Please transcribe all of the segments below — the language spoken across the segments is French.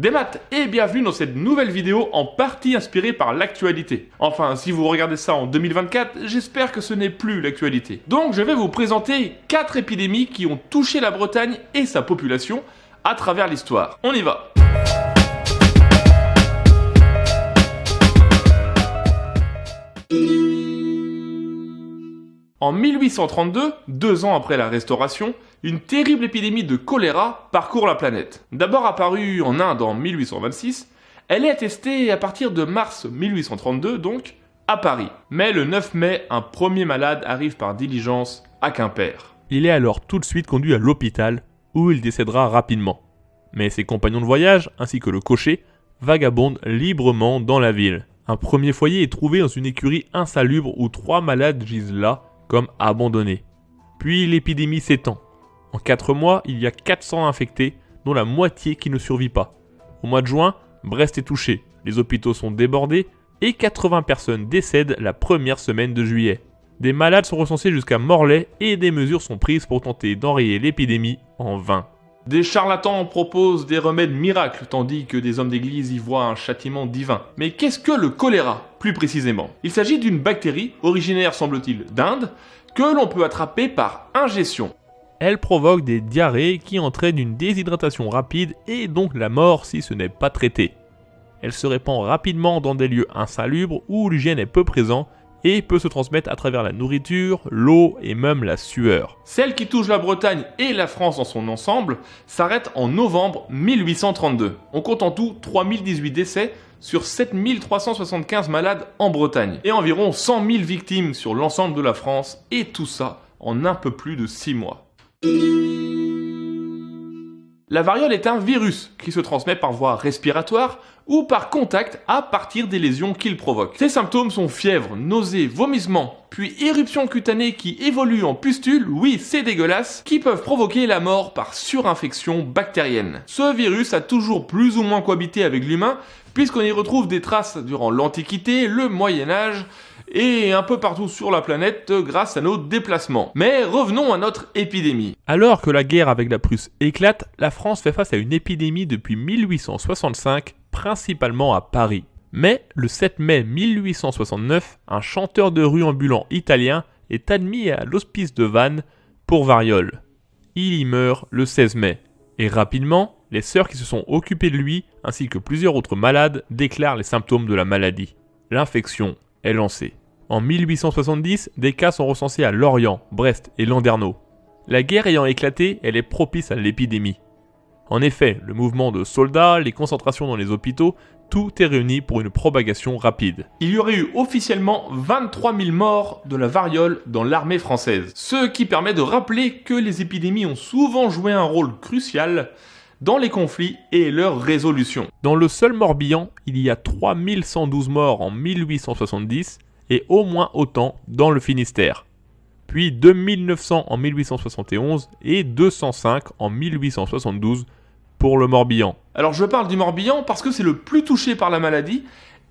Des maths et bienvenue dans cette nouvelle vidéo en partie inspirée par l'actualité. Enfin, si vous regardez ça en 2024, j'espère que ce n'est plus l'actualité. Donc je vais vous présenter 4 épidémies qui ont touché la Bretagne et sa population à travers l'histoire. On y va! En 1832, 2 ans après la Restauration, une terrible épidémie de choléra parcourt la planète. D'abord apparue en Inde en 1826, elle est attestée à partir de mars 1832, donc, à Paris. Mais le 9 mai, un premier malade arrive par diligence à Quimper. Il est alors tout de suite conduit à l'hôpital, où il décédera rapidement. Mais ses compagnons de voyage, ainsi que le cocher, vagabondent librement dans la ville. Un premier foyer est trouvé dans une écurie insalubre où 3 malades gisent là, comme abandonnés. Puis l'épidémie s'étend. En 4 mois, il y a 400 infectés, dont la moitié qui ne survit pas. Au mois de juin, Brest est touché, les hôpitaux sont débordés et 80 personnes décèdent la première semaine de juillet. Des malades sont recensés jusqu'à Morlaix et des mesures sont prises pour tenter d'enrayer l'épidémie en vain. Des charlatans proposent des remèdes miracles, tandis que des hommes d'église y voient un châtiment divin. Mais qu'est-ce que le choléra, plus précisément? Il s'agit d'une bactérie, originaire semble-t-il d'Inde, que l'on peut attraper par ingestion. Elle provoque des diarrhées qui entraînent une déshydratation rapide et donc la mort si ce n'est pas traité. Elle se répand rapidement dans des lieux insalubres où l'hygiène est peu présente et peut se transmettre à travers la nourriture, l'eau et même la sueur. Celle qui touche la Bretagne et la France dans son ensemble s'arrête en novembre 1832. On compte en tout 3018 décès sur 7375 malades en Bretagne et environ 100 000 victimes sur l'ensemble de la France, et tout ça en un peu plus de 6 mois. La variole est un virus qui se transmet par voie respiratoire ou par contact à partir des lésions qu'il provoque. Ses symptômes sont fièvre, nausées, vomissements, puis éruptions cutanées qui évoluent en pustules, oui c'est dégueulasse, qui peuvent provoquer la mort par surinfection bactérienne. Ce virus a toujours plus ou moins cohabité avec l'humain, puisqu'on y retrouve des traces durant l'Antiquité, le Moyen-Âge, et un peu partout sur la planète grâce à nos déplacements. Mais revenons à notre épidémie. Alors que la guerre avec la Prusse éclate, la France fait face à une épidémie depuis 1865, principalement à Paris. Mais le 7 mai 1869, un chanteur de rue ambulant italien est admis à l'hospice de Vannes pour variole. Il y meurt le 16 mai. Et rapidement, les sœurs qui se sont occupées de lui, ainsi que plusieurs autres malades, déclarent les symptômes de la maladie. L'infection est lancée. En 1870, des cas sont recensés à Lorient, Brest et Landerneau. La guerre ayant éclaté, elle est propice à l'épidémie. En effet, le mouvement de soldats, les concentrations dans les hôpitaux, tout est réuni pour une propagation rapide. Il y aurait eu officiellement 23 000 morts de la variole dans l'armée française. Ce qui permet de rappeler que les épidémies ont souvent joué un rôle crucial dans les conflits et leur résolution. Dans le seul Morbihan, il y a 3112 morts en 1870 et au moins autant dans le Finistère. Puis 2900 en 1871 et 205 en 1872 pour le Morbihan. Alors je parle du Morbihan parce que c'est le plus touché par la maladie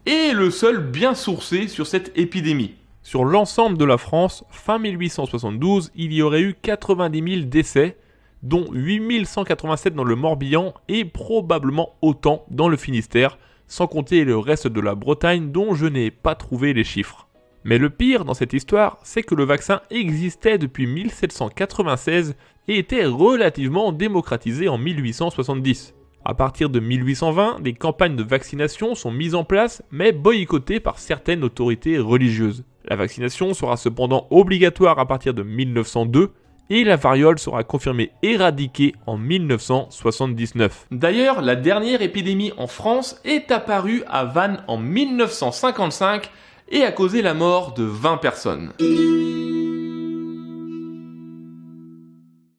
et le seul bien sourcé sur cette épidémie. Sur l'ensemble de la France, fin 1872, il y aurait eu 90 000 décès, dont 8187 dans le Morbihan et probablement autant dans le Finistère, sans compter le reste de la Bretagne dont je n'ai pas trouvé les chiffres. Mais le pire dans cette histoire, c'est que le vaccin existait depuis 1796 et était relativement démocratisé en 1870. À partir de 1820, des campagnes de vaccination sont mises en place, mais boycottées par certaines autorités religieuses. La vaccination sera cependant obligatoire à partir de 1902, et la variole sera confirmée éradiquée en 1979. D'ailleurs, la dernière épidémie en France est apparue à Vannes en 1955 et a causé la mort de 20 personnes.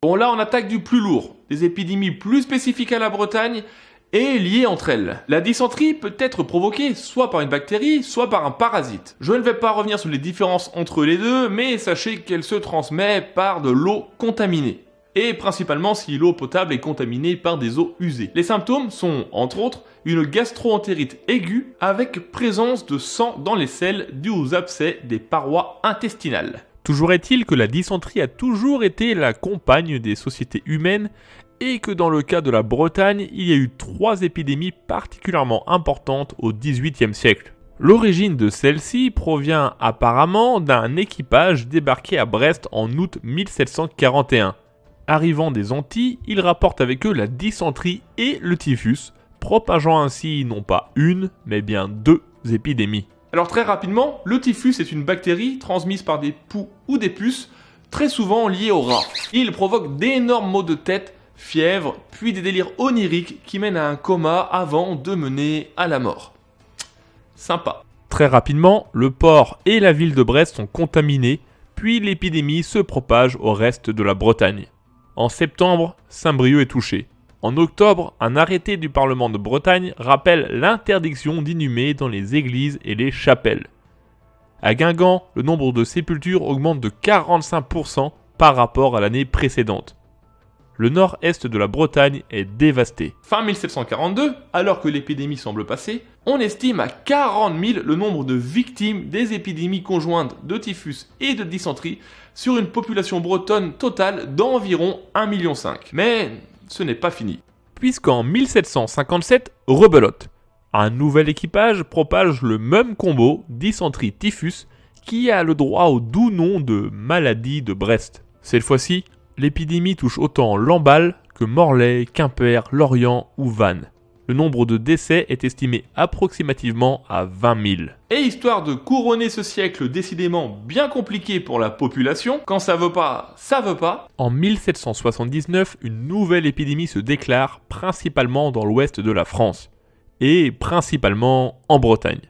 Bon, là on attaque du plus lourd, des épidémies plus spécifiques à la Bretagne et liées entre elles. La dysenterie peut être provoquée soit par une bactérie, soit par un parasite. Je ne vais pas revenir sur les différences entre les deux, mais sachez qu'elle se transmet par de l'eau contaminée. Et principalement si l'eau potable est contaminée par des eaux usées. Les symptômes sont, entre autres, une gastro-entérite aiguë avec présence de sang dans les selles dû aux abcès des parois intestinales. Toujours est-il que la dysenterie a toujours été la compagne des sociétés humaines et que dans le cas de la Bretagne, il y a eu 3 épidémies particulièrement importantes au XVIIIe siècle. L'origine de celle-ci provient apparemment d'un équipage débarqué à Brest en août 1741. Arrivant des Antilles, ils rapportent avec eux la dysenterie et le typhus, propageant ainsi non pas une, mais bien 2 épidémies. Alors très rapidement, le typhus est une bactérie transmise par des poux ou des puces, très souvent liés aux rats. Il provoque d'énormes maux de tête, fièvre, puis des délires oniriques qui mènent à un coma avant de mener à la mort. Sympa. Très rapidement, le port et la ville de Brest sont contaminés, puis l'épidémie se propage au reste de la Bretagne. En septembre, Saint-Brieuc est touché. En octobre, un arrêté du Parlement de Bretagne rappelle l'interdiction d'inhumer dans les églises et les chapelles. À Guingamp, le nombre de sépultures augmente de 45% par rapport à l'année précédente. Le nord-est de la Bretagne est dévasté. Fin 1742, alors que l'épidémie semble passer, on estime à 40 000 le nombre de victimes des épidémies conjointes de typhus et de dysenterie sur une population bretonne totale d'environ 1,5 million. Mais ce n'est pas fini. Puisqu'en 1757, rebelote. Un nouvel équipage propage le même combo dysenterie-typhus qui a le droit au doux nom de maladie de Brest. Cette fois-ci, l'épidémie touche autant Lamballe que Morlaix, Quimper, Lorient ou Vannes. Le nombre de décès est estimé approximativement à 20 000. Et histoire de couronner ce siècle décidément bien compliqué pour la population, quand ça veut pas, ça veut pas. En 1779, une nouvelle épidémie se déclare principalement dans l'ouest de la France, et principalement en Bretagne.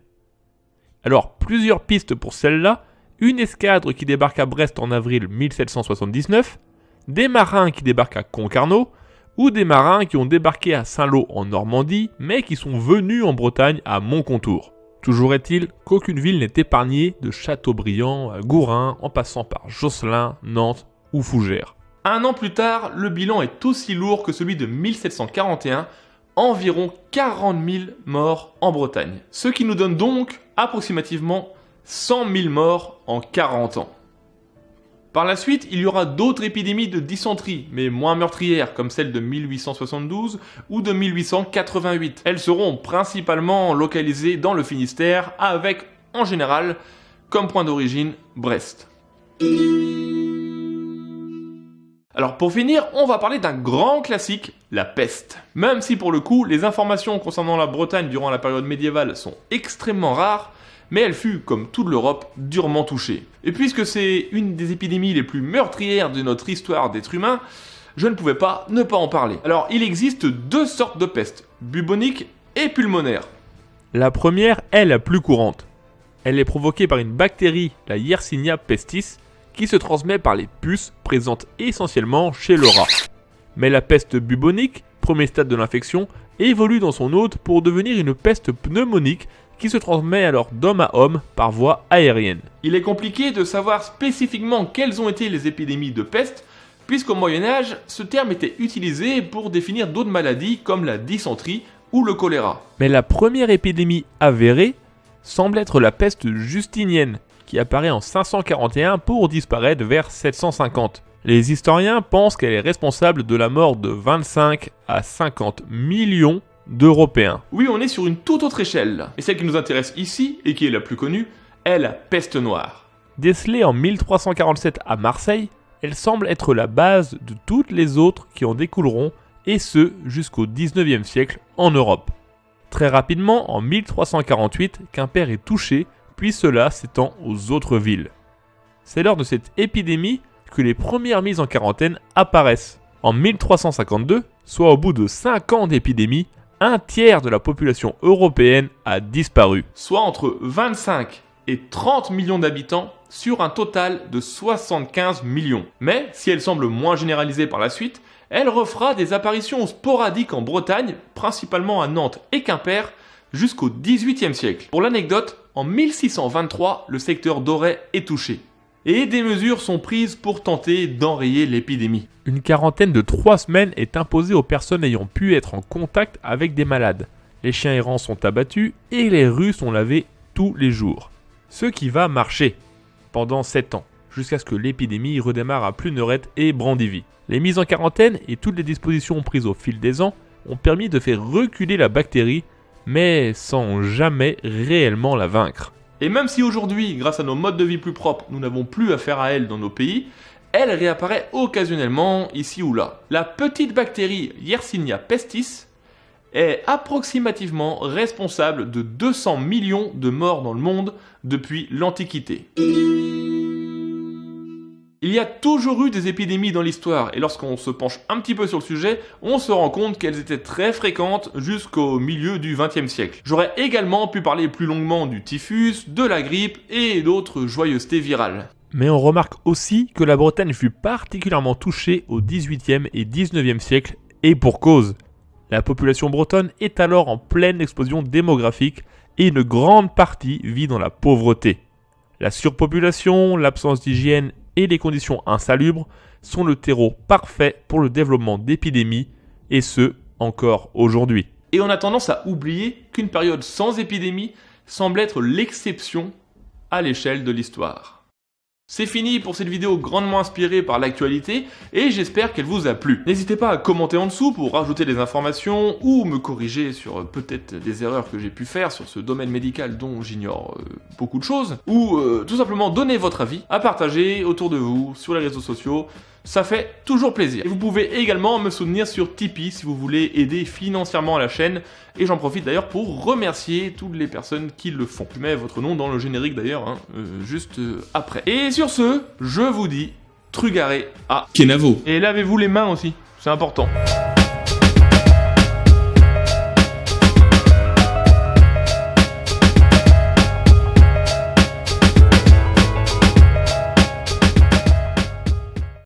Alors, plusieurs pistes pour celle-là, une escadre qui débarque à Brest en avril 1779, des marins qui débarquent à Concarneau, ou des marins qui ont débarqué à Saint-Lô en Normandie, mais qui sont venus en Bretagne à Montcontour. Toujours est-il qu'aucune ville n'est épargnée de Châteaubriand à Gourin, en passant par Josselin, Nantes ou Fougères. Un an plus tard, le bilan est aussi lourd que celui de 1741, environ 40 000 morts en Bretagne. Ce qui nous donne donc approximativement 100 000 morts en 40 ans. Par la suite, il y aura d'autres épidémies de dysenterie, mais moins meurtrières, comme celle de 1872 ou de 1888. Elles seront principalement localisées dans le Finistère, avec, en général, comme point d'origine, Brest. Alors pour finir, on va parler d'un grand classique, la peste. Même si pour le coup, les informations concernant la Bretagne durant la période médiévale sont extrêmement rares, mais elle fut, comme toute l'Europe, durement touchée. Et puisque c'est une des épidémies les plus meurtrières de notre histoire d'être humain, je ne pouvais pas ne pas en parler. Alors il existe 2 sortes de peste, bubonique et pulmonaire. La première est la plus courante. Elle est provoquée par une bactérie, la Yersinia pestis, qui se transmet par les puces présentes essentiellement chez le rat. Mais la peste bubonique, premier stade de l'infection, évolue dans son hôte pour devenir une peste pneumonique qui se transmet alors d'homme à homme par voie aérienne. Il est compliqué de savoir spécifiquement quelles ont été les épidémies de peste, puisqu'au Moyen-Âge, ce terme était utilisé pour définir d'autres maladies comme la dysenterie ou le choléra. Mais la première épidémie avérée semble être la peste justinienne, qui apparaît en 541 pour disparaître vers 750. Les historiens pensent qu'elle est responsable de la mort de 25 à 50 millions d'Européens. Oui, on est sur une toute autre échelle. Et celle qui nous intéresse ici, et qui est la plus connue, est la peste noire. Décelée en 1347 à Marseille, elle semble être la base de toutes les autres qui en découleront, et ce jusqu'au 19e siècle en Europe. Très rapidement, en 1348, Quimper est touché, puis cela s'étend aux autres villes. C'est lors de cette épidémie que les premières mises en quarantaine apparaissent. En 1352, soit au bout de 5 ans d'épidémie, un tiers de la population européenne a disparu. Soit entre 25 et 30 millions d'habitants sur un total de 75 millions. Mais, si elle semble moins généralisée par la suite, elle refera des apparitions sporadiques en Bretagne, principalement à Nantes et Quimper, jusqu'au XVIIIe siècle. Pour l'anecdote, en 1623, le secteur d'Auray est touché. Et des mesures sont prises pour tenter d'enrayer l'épidémie. Une quarantaine de 3 semaines est imposée aux personnes ayant pu être en contact avec des malades. Les chiens errants sont abattus et les rues sont lavées tous les jours. Ce qui va marcher pendant 7 ans. jusqu'à ce que l'épidémie redémarre à Pluneret et Brandivy. Les mises en quarantaine et toutes les dispositions prises au fil des ans ont permis de faire reculer la bactérie, mais sans jamais réellement la vaincre. Et même si aujourd'hui, grâce à nos modes de vie plus propres, nous n'avons plus affaire à elle dans nos pays, elle réapparaît occasionnellement ici ou là. La petite bactérie Yersinia pestis est approximativement responsable de 200 millions de morts dans le monde depuis l'Antiquité. Il y a toujours eu des épidémies dans l'histoire, et lorsqu'on se penche un petit peu sur le sujet, on se rend compte qu'elles étaient très fréquentes jusqu'au milieu du XXe siècle. J'aurais également pu parler plus longuement du typhus, de la grippe et d'autres joyeusetés virales. Mais on remarque aussi que la Bretagne fut particulièrement touchée au XVIIIe et XIXe siècle, et pour cause. La population bretonne est alors en pleine explosion démographique, et une grande partie vit dans la pauvreté. La surpopulation, l'absence d'hygiène et les conditions insalubres sont le terreau parfait pour le développement d'épidémies, et ce, encore aujourd'hui. Et on a tendance à oublier qu'une période sans épidémie semble être l'exception à l'échelle de l'histoire. C'est fini pour cette vidéo grandement inspirée par l'actualité, et j'espère qu'elle vous a plu. N'hésitez pas à commenter en dessous pour rajouter des informations, ou me corriger sur peut-être des erreurs que j'ai pu faire sur ce domaine médical dont j'ignore beaucoup de choses, ou tout simplement donner votre avis, à partager autour de vous, sur les réseaux sociaux. Ça fait toujours plaisir. Et vous pouvez également me soutenir sur Tipeee si vous voulez aider financièrement à la chaîne. Et j'en profite d'ailleurs pour remercier toutes les personnes qui le font. Je mets votre nom dans le générique d'ailleurs, juste après. Et sur ce, je vous dis Trugaré à Kenavo. Et lavez-vous les mains aussi, c'est important.